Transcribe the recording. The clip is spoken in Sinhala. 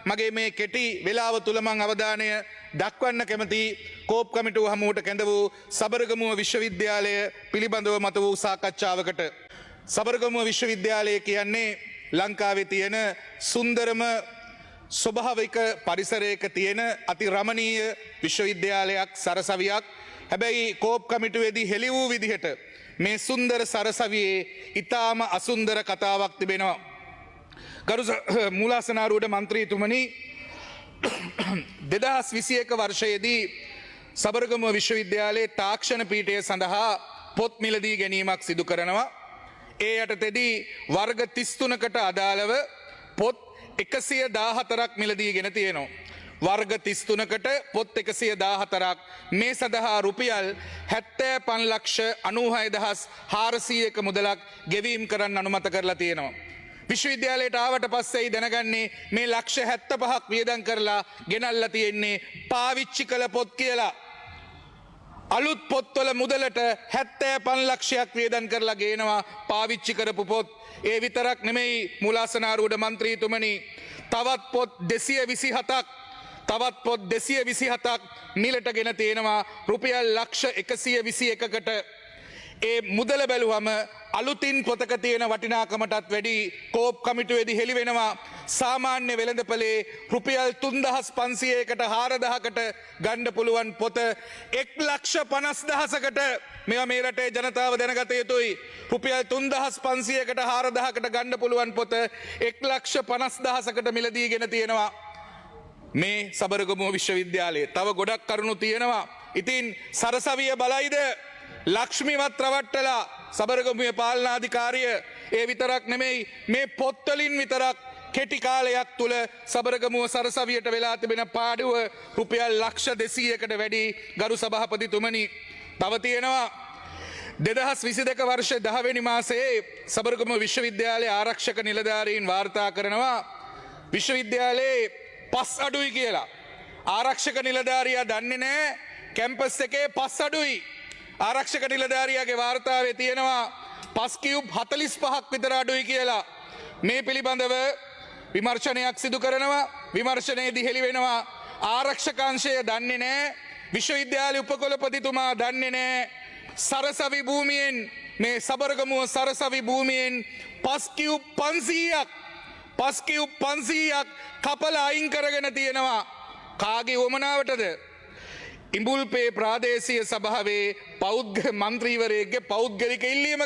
මගේ මේ කෙටි වේලාව තුල මම අවධානය දක්වන්න කැමති කෝප් කමිටුව හමුවට කැඳ වූ සබරගමුව විශ්වවිද්‍යාලය පිළිබඳව මත වූ සාකච්ඡාවකට. සබරගමුව විශ්වවිද්‍යාලය කියන්නේ ලංකාවේ තියෙන සුන්දරම ස්වභාවික පරිසරයක තියෙන අති රමණීය විශ්වවිද්‍යාලයක් සරසවියක්. හැබැයි කෝප් කමිටුවේදී හෙළි වූ විදිහට මේ සුන්දර සරසවියේ ඊටාම අසුන්දර කතාවක් තිබෙනවා. ගරු මූලාසනාරූඪ මන්ත්‍රීතුමනි 2021 වර්ෂයේදී සබරගමුව විශ්වවිද්‍යාලයේ තාක්ෂණ පීඨය සඳහා පොත් මිලදී ගැනීමක් සිදු කරනවා. ඒ යටතේදී වර්ග 33කට අදාළව පොත් 114ක් මිලදීගෙන තියෙනවා. වර්ග 33කට පොත් 114ක් මේ සඳහා රුපියල් 75,96,400ක මුදලක් ගෙවීම් කරන්න අනුමත කරලා තියෙනවා. විශ්වවිද්‍යාලයට ආවට පස්සේ දැනගන්නේ මේ ලක්ෂ 75ක් වියදම් කරලා ගෙනල්ලා තියෙන්නේ පාවිච්චි කළ පොත් කියලා. අලුත් පොත්වල මුදලට 75 ලක්ෂයක් වියදම් කරලා ගේනවා පාවිච්චි කරපු පොත්. ඒ විතරක් නෙමෙයි මූලාසනාරූඪ මන්ත්‍රීතුමනි, තවත් පොත් 227ක් මිලට ගෙන තියෙනවා රුපියල් ලක්ෂ 121කට. ඒ මුදල බැලුවම අලුතින් පොතක තියෙන වටිනාකමටත් වැඩි කෝප් කමිටුවේදී හෙළි වෙනවා සාමාන්‍ය වෙළඳපොලේ රුපියල් 3500කට 4000කට ගන්න පුළුවන් පොත 1,50,000කට. මේවා මේ රටේ ජනතාව දැනගත යුතුයි. රුපියල් 3500කට 4000කට ගන්න පුළුවන් පොත 1,50,000කට මිලදීගෙන තියෙනවා මේ සබරගමුව විශ්වවිද්‍යාලයේ. තව ගොඩක් කරුණු තියෙනවා. ඉතින් සරසවිය බලයිද ලක්ෂ්මිවත් රවට්ටලා සබරගමුවේ පාලනාධිකාරිය. ඒ විතරක් නෙමෙයි, මේ පොත්වලින් විතරක් කෙටි කාලයක් තුල සබරගමුව සරසවියට වෙලා තිබෙන පාඩුව රුපියල් ලක්ෂ 200කට වැඩි. ගරු සභාපතිතුමනි, තව තියෙනවා 2022 වර්ෂ 10 වෙනි මාසයේ සබරගමුව විශ්වවිද්‍යාලයේ ආරක්ෂක නිලධාරීන් වාර්තා කරනවා විශ්වවිද්‍යාලයේ පස් අඩුයි කියලා. ආරක්ෂක නිලධාරියා දන්නේ නැහැ කැම්පස් එකේ පස් අඩුයි. ආරක්ෂක නිලධාරියාගේ වාර්තාවේ තියෙනවා පස් කියුබ් 45ක් විතර අඩුයි කියලා. මේ පිළිබඳව විමර්ශනයක් සිදු කරනවා. විමර්ශනයේදී හෙළි වෙනවා ආරක්ෂකාංශය දන්නේ නැහැ, විශ්වවිද්‍යාලය උපකුලපතිතුමා දන්නේ නැහැ සරසවි භූමියෙන්, මේ සබරගමුව සරසවි භූමියෙන් පස් කියුබ් 500ක් කපලා අයින් කරගෙන තියෙනවා. කාගේ වමනාවටද? ඉඹුල්පේ ප්‍රාදේශීය සභාවේ මන්ත්‍රීවරයෙක්ගේ පෞද්ගලික ඉල්ලීම